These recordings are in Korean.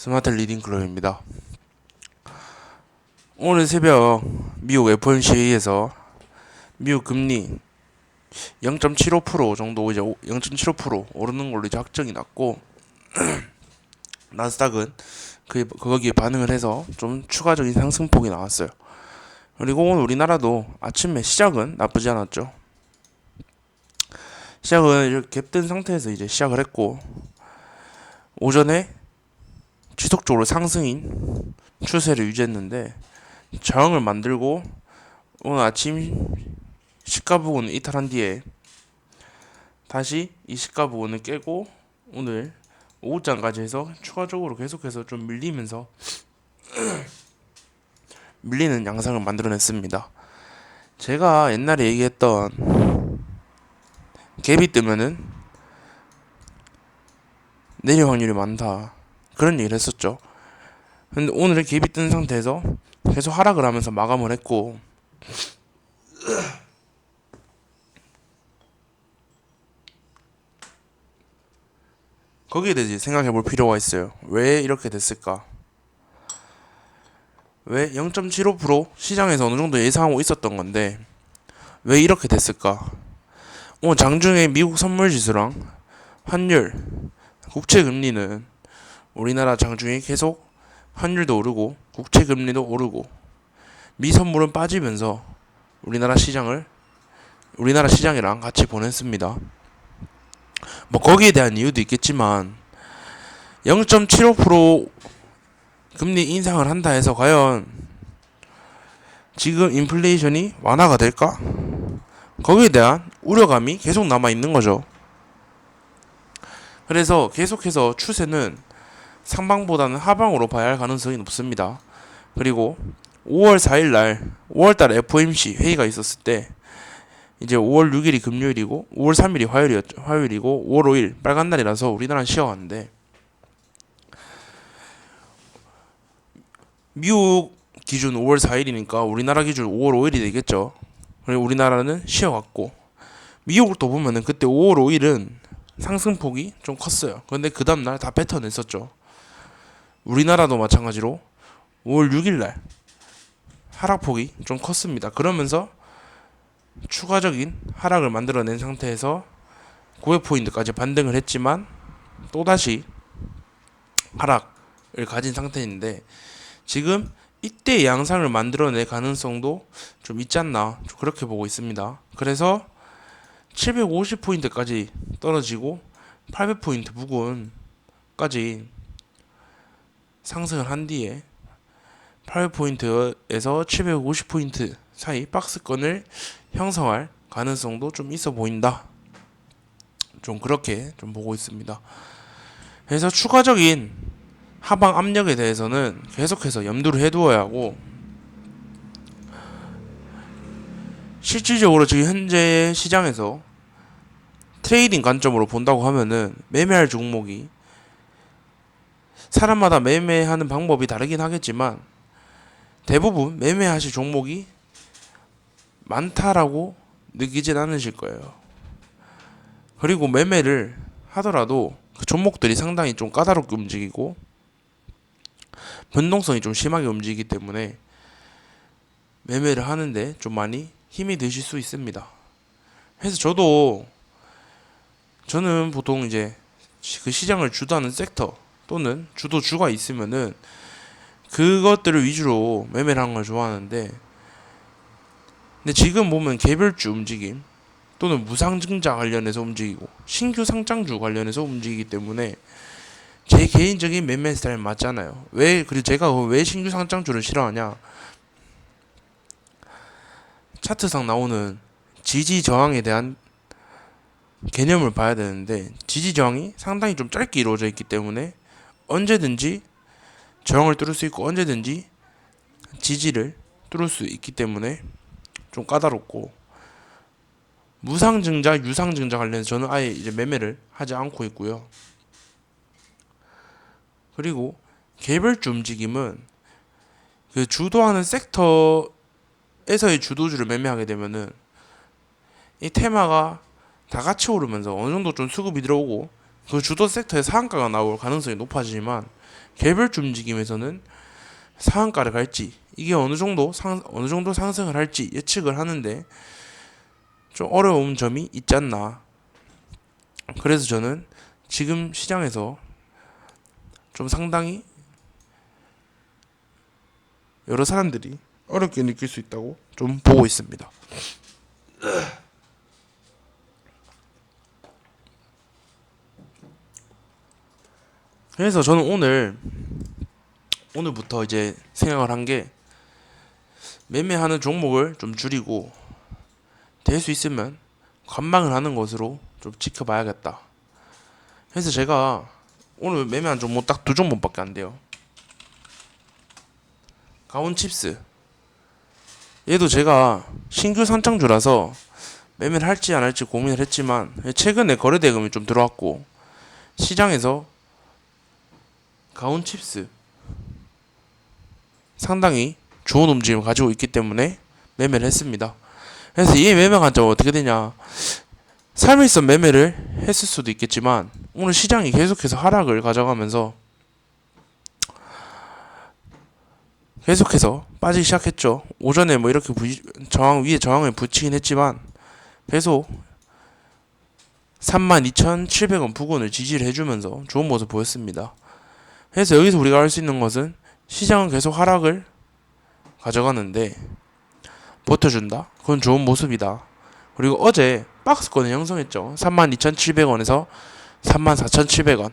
스마트 리딩 클럽입니다. 오늘 새벽 미국 FOMC에서 미국 금리 0.75% 정도 이제 0.75% 오르는 걸로 이제 확정이 났고 나스닥은 거기에 반응을 해서 좀 추가적인 상승폭이 나왔어요. 그리고 오늘 우리나라도 아침에 시작은 나쁘지 않았죠. 시작은 이렇게 갭된 상태에서 이제 시작을 했고 오전에 지속적으로 상승인 추세를 유지했는데 저항을 만들고 오늘 아침 시가 부근을 이탈한 뒤에 다시 이 시가 부근을 깨고 오늘 오후장까지 해서 추가적으로 계속해서 좀 밀리면서 밀리는 양상을 만들어냈습니다. 제가 옛날에 얘기했던 갭이 뜨면은 내릴 확률이 많다 그런 얘기를 했었죠. 근데 오늘은 갭이 뜬 상태에서 계속 하락을 하면서 마감을 했고 거기에 대해 생각해 볼 필요가 있어요. 왜 이렇게 됐을까? 왜 0.75% 시장에서 어느 정도 예상하고 있었던 건데 왜 이렇게 됐을까? 오늘 장중에 미국 선물 지수랑 환율, 국채 금리는 우리나라 장중에 계속 환율도 오르고 국채 금리도 오르고 미 선물은 빠지면서 우리나라 시장이랑 같이 보냈습니다. 뭐 거기에 대한 이유도 있겠지만 0.75% 금리 인상을 한다 해서 과연 지금 인플레이션이 완화가 될까? 거기에 대한 우려감이 계속 남아 있는 거죠. 그래서 계속해서 추세는 상방보다는 하방으로 봐야 할 가능성이 높습니다. 그리고 5월 4일 날 5월달 FOMC 회의가 있었을 때 이제 5월 6일이 금요일이고 5월 3일이 화요일이고 5월 5일 빨간 날이라서 우리나라는 쉬어갔는데 미국 기준 5월 4일이니까 우리나라 기준 5월 5일이 되겠죠. 그리고 우리나라는 쉬어갔고 미국도 보면은 그때 5월 5일은 상승폭이 좀 컸어요. 근데 그 다음날 다 뱉어냈었죠. 우리나라도 마찬가지로 5월 6일날 하락폭이 좀 컸습니다. 그러면서 추가적인 하락을 만들어낸 상태에서 900포인트까지 반등을 했지만 또다시 하락을 가진 상태인데 지금 이때 양상을 만들어낼 가능성도 좀 있지 않나 그렇게 보고 있습니다. 그래서 750포인트까지 떨어지고 800포인트 부근까지 상승을 한 뒤에 800포인트에서 750포인트 사이 박스권을 형성할 가능성도 좀 있어 보인다. 좀 그렇게 좀 보고 있습니다. 그래서 추가적인 하방 압력에 대해서는 계속해서 염두를 해두어야 하고 실질적으로 지금 현재 시장에서 트레이딩 관점으로 본다고 하면은 매매할 종목이 사람마다 매매하는 방법이 다르긴 하겠지만 대부분 매매하실 종목이 많다라고 느끼진 않으실 거예요. 그리고 매매를 하더라도 그 종목들이 상당히 좀 까다롭게 움직이고 변동성이 좀 심하게 움직이기 때문에 매매를 하는데 좀 많이 힘이 드실 수 있습니다. 그래서 저는 보통 이제 그 시장을 주도하는 섹터 또는 주도주가 있으면은 그것들을 위주로 매매를 하는 걸 좋아하는데 근데 지금 보면 개별주 움직임 또는 무상증자 관련해서 움직이고 신규 상장주 관련해서 움직이기 때문에 제 개인적인 매매 스타일 맞잖아요. 그리고 제가 왜 신규 상장주를 싫어하냐? 차트상 나오는 지지 저항에 대한 개념을 봐야 되는데 지지 저항이 상당히 좀 짧게 이루어져 있기 때문에 언제든지 저항을 뚫을 수 있고 언제든지 지지를 뚫을 수 있기 때문에 좀 까다롭고 무상증자, 유상증자 관련해서 저는 아예 이제 매매를 하지 않고 있고요. 그리고 개별주 움직임은 그 주도하는 섹터에서의 주도주를 매매하게 되면은 이 테마가 다 같이 오르면서 어느 정도 좀 수급이 들어오고 그 주도 섹터에 상한가가 나올 가능성이 높아지지만 개별주 움직임에서는 상한가를 갈지 이게 어느 정도 상승을 할지 예측을 하는데 좀 어려운 점이 있지 않나. 그래서 저는 지금 시장에서 좀 상당히 여러 사람들이 어렵게 느낄 수 있다고 좀 보고 있습니다. 그래서 저는 오늘부터 이제 생각을 한 게 매매하는 종목을 좀 줄이고 될 수 있으면 관망을 하는 것으로 좀 지켜봐야겠다. 그래서 제가 오늘 매매한 종목 딱 두 종목밖에 안 돼요. 가온칩스. 얘도 제가 신규 상장주라서 매매를 할지 안 할지 고민을 했지만 최근에 거래 대금이 좀 들어왔고 시장에서 가온칩스 상당히 좋은 움직임을 가지고 있기 때문에 매매를 했습니다. 그래서 이 매매 관점은 어떻게 되냐? 3일선 매매를 했을 수도 있겠지만 오늘 시장이 계속해서 하락을 가져가면서 계속해서 빠지기 시작했죠. 오전에 뭐 이렇게 위에 저항을 붙이긴 했지만 계속 32,700원 부근을 지지를 해주면서 좋은 모습 보였습니다. 그래서 여기서 우리가 알 수 있는 것은 시장은 계속 하락을 가져가는데 버텨준다? 그건 좋은 모습이다. 그리고 어제 박스권을 형성했죠. 32,700원에서 34,700원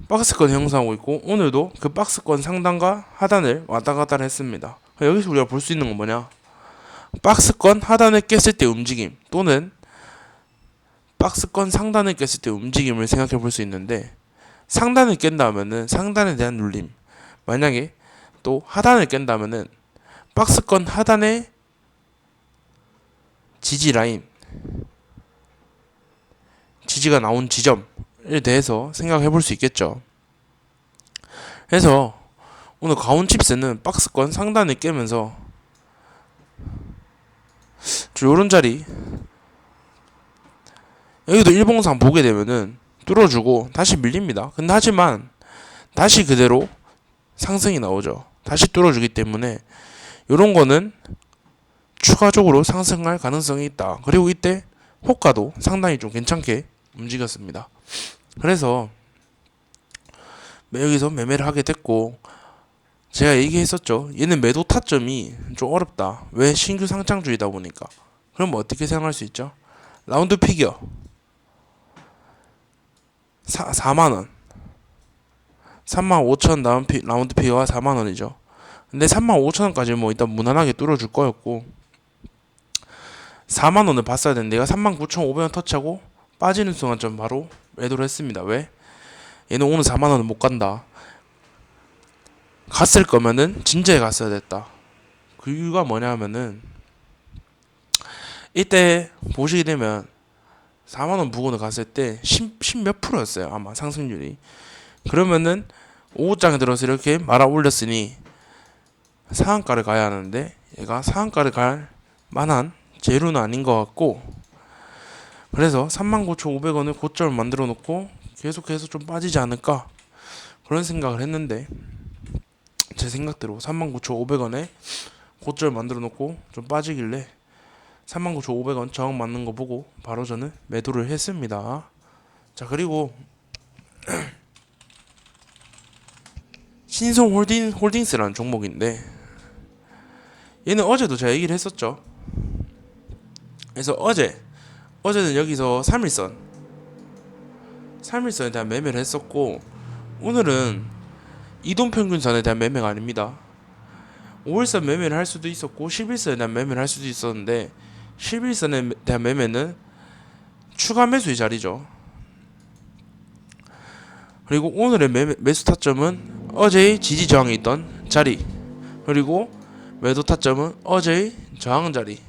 박스권 형성하고 있고 오늘도 그 박스권 상단과 하단을 왔다갔다 했습니다. 여기서 우리가 볼 수 있는 건 뭐냐? 박스권 하단을 깼을 때 움직임 또는 박스권 상단을 깼을 때 움직임을 생각해 볼 수 있는데 상단을 깬다면은 상단에 대한 눌림, 만약에 또 하단을 깬다면은 박스권 하단의 지지 라인, 지지가 나온 지점에 대해서 생각해 볼 수 있겠죠. 그래서 오늘 가온칩스는 박스권 상단을 깨면서 요런 자리 여기도 일봉상 보게 되면은 뚫어주고 다시 밀립니다. 근데 하지만 다시 그대로 상승이 나오죠. 다시 뚫어주기 때문에 요런 거는 추가적으로 상승할 가능성이 있다. 그리고 이때 호가도 상당히 좀 괜찮게 움직였습니다. 그래서 여기서 매매를 하게 됐고 제가 얘기했었죠. 얘는 매도 타점이 좀 어렵다. 왜? 신규 상장주이다 보니까. 그럼 어떻게 생각할 수 있죠? 라운드 피겨 4만원 35,000 라운드 피겨가 4만원이죠. 근데 35,000원까지 뭐 일단 무난하게 뚫어줄 거였고 4만원을 봤어야 되는데 내가 39,500원 터치하고 빠지는 순간 좀 바로 매도를 했습니다. 왜? 얘는 오늘 4만원을 못 간다. 갔을 거면은 진작에 갔어야 됐다. 그 이유가 뭐냐 하면은 이때 보시게 되면 4만원 부근을 갔을 때 10 몇 프로였어요. 아마 상승률이. 그러면은 오후장에 들어서 이렇게 말아 올렸으니 상한가를 가야 하는데 얘가 상한가를 갈 만한 재료는 아닌 것 같고 그래서 39,500원을 고점을 만들어 놓고 계속해서 좀 빠지지 않을까 그런 생각을 했는데 제 생각대로 39,500원에 고점을 만들어 놓고 좀 빠지길래 39,500원 저항 맞는 거 보고 바로 저는 매도를 했습니다. 자, 그리고 신성홀딩스라는 종목인데 얘는 어제도 제가 얘기를 했었죠. 그래서 어제는 여기서 3일선에 대한 매매를 했었고 오늘은 이동평균선에 대한 매매가 아닙니다. 5일선 매매를 할 수도 있었고 11선에 대한 매매를 할 수도 있었는데 11선에 대한 매매는 추가 매수의 자리죠. 그리고 오늘의 매수 타점은 어제의 지지 저항이 있던 자리 그리고 매도 타점은 어제의 저항 자리.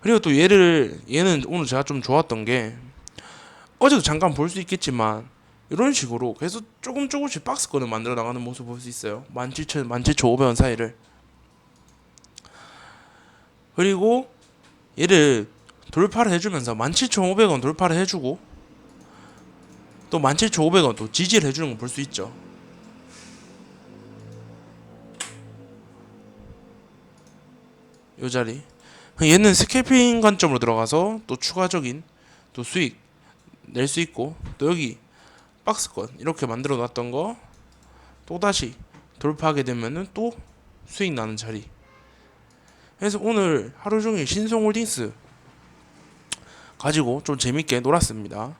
그리고 또 얘는 오늘 제가 좀 좋았던 게 어제도 잠깐 볼 수 있겠지만 이런 식으로 계속 조금씩 박스권을 만들어 나가는 모습 볼 수 있어요. 17,500원 사이를. 그리고 얘를 돌파를 해주면서 17,500원 돌파를 해주고 또 17,500원 또 지지를 해주는 거 볼 수 있죠. 요 자리. 얘는 스캘핑 관점으로 들어가서 또 추가적인 또 수익 낼 수 있고, 또 여기 박스권 이렇게 만들어 놨던 거 또다시 돌파하게 되면은 또 수익 나는 자리. 그래서 오늘 하루 종일 신성홀딩스 가지고 좀 재밌게 놀았습니다.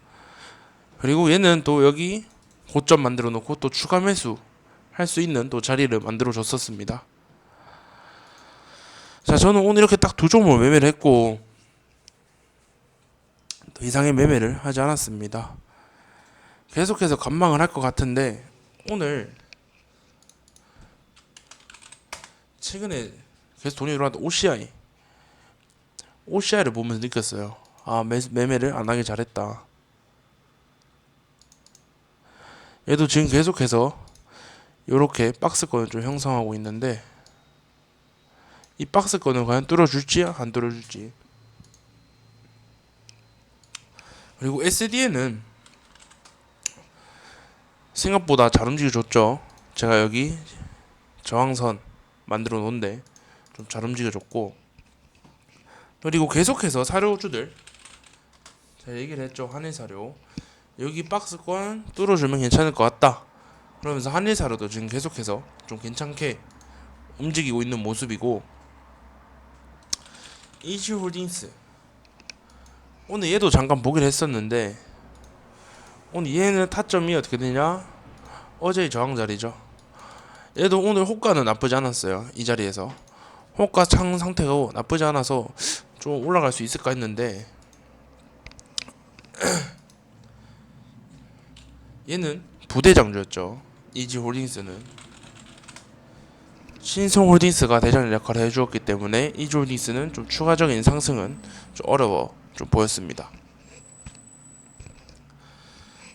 그리고 얘는 또 여기 고점 만들어 놓고 또 추가 매수 할 수 있는 또 자리를 만들어 줬었습니다. 자, 저는 오늘 이렇게 딱 두 종목을 매매를 했고 더 이상의 매매를 하지 않았습니다. 계속해서 관망을 할 것 같은데, 오늘 최근에 계속 돈이 들어왔던 OCI를 보면서 느꼈어요. 아, 매매를 안 하길 잘했다. 얘도 지금 계속해서 이렇게 박스권을 좀 형성하고 있는데, 이 박스권을 과연 뚫어줄지 안 뚫어줄지. 그리고 SDN은 생각보다 잘 움직여줬죠. 제가 여기 저항선 만들어 놓은데 좀 잘 움직여줬고, 그리고 계속해서 사료주들 제가 얘기를 했죠. 한일사료 여기 박스권 뚫어주면 괜찮을 것 같다 그러면서 한일사료도 지금 계속해서 좀 괜찮게 움직이고 있는 모습이고, 이지홀딩스 오늘 얘도 잠깐 보긴 했었는데, 오늘 얘는 타점이 어떻게 되냐, 어제의 저항 자리죠. 얘도 오늘 호가는 나쁘지 않았어요. 이 자리에서 호가 창 상태가 나쁘지 않아서 좀 올라갈 수 있을까 했는데, 얘는 부대장주였죠. 이지홀딩스는 신성홀딩스가 대장 역할을 해주었기 때문에 이지홀딩스는 좀 추가적인 상승은 좀 어려워 좀 보였습니다.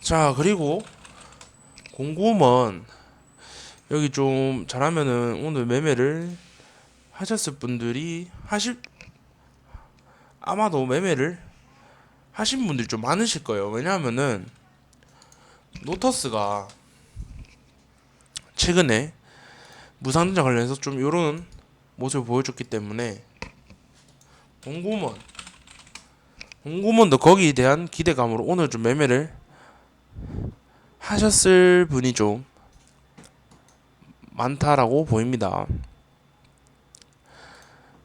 자, 그리고 공구먼 여기 좀 잘하면은 오늘 매매를 하셨을 분들이 아마도 매매를 하신 분들이 좀 많으실 거예요. 왜냐하면은 노터스가 최근에 무상증자 관련해서 좀 요런 모습을 보여줬기 때문에 공구먼도 거기에 대한 기대감으로 오늘 좀 매매를 하셨을 분이 좀 많다라고 보입니다.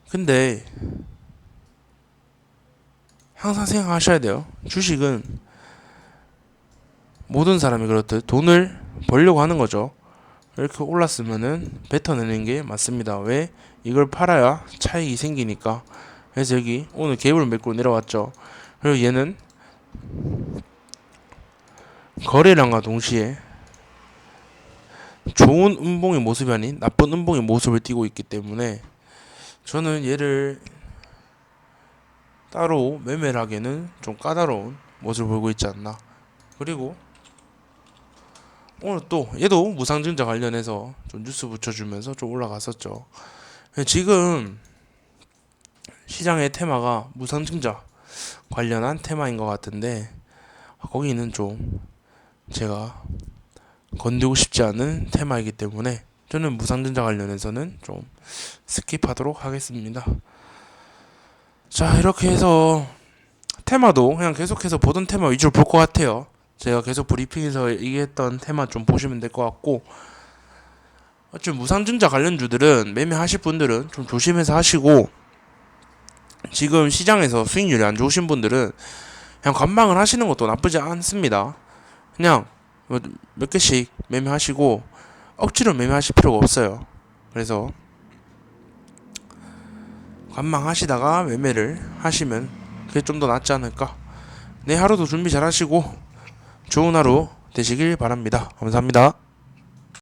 근데 항상 생각하셔야 돼요. 주식은 모든 사람이 그렇듯 돈을 벌려고 하는 거죠. 이렇게 올랐으면은 뱉어내는 게 맞습니다. 왜? 이걸 팔아야 차익이 생기니까. 그래서 여기 오늘 갭을 맺고 내려왔죠. 그리고 얘는 거래량과 동시에 좋은 음봉의 모습이 아닌 나쁜 음봉의 모습을 띠고 있기 때문에 저는 얘를 따로 매매를 하기에는 좀 까다로운 모습을 보이고 있지 않나. 그리고 오늘 또 얘도 무상증자 관련해서 좀 뉴스 붙여주면서 좀 올라갔었죠. 지금 시장의 테마가 무상증자 관련한 테마인 것 같은데, 거기는 좀 제가 건드리고 싶지 않은 테마이기 때문에 저는 무상증자 관련해서는 좀 스킵하도록 하겠습니다. 자, 이렇게 해서 테마도 그냥 계속해서 보던 테마 위주로 볼 것 같아요. 제가 계속 브리핑에서 얘기했던 테마 좀 보시면 될 것 같고, 어쨌든 무상증자 관련주들은 매매하실 분들은 좀 조심해서 하시고, 지금 시장에서 수익률이 안 좋으신 분들은 그냥 관망을 하시는 것도 나쁘지 않습니다. 그냥 몇 개씩 매매하시고 억지로 매매하실 필요가 없어요. 그래서 관망하시다가 매매를 하시면 그게 좀 더 낫지 않을까. 내 하루도 준비 잘 하시고 좋은 하루 되시길 바랍니다. 감사합니다.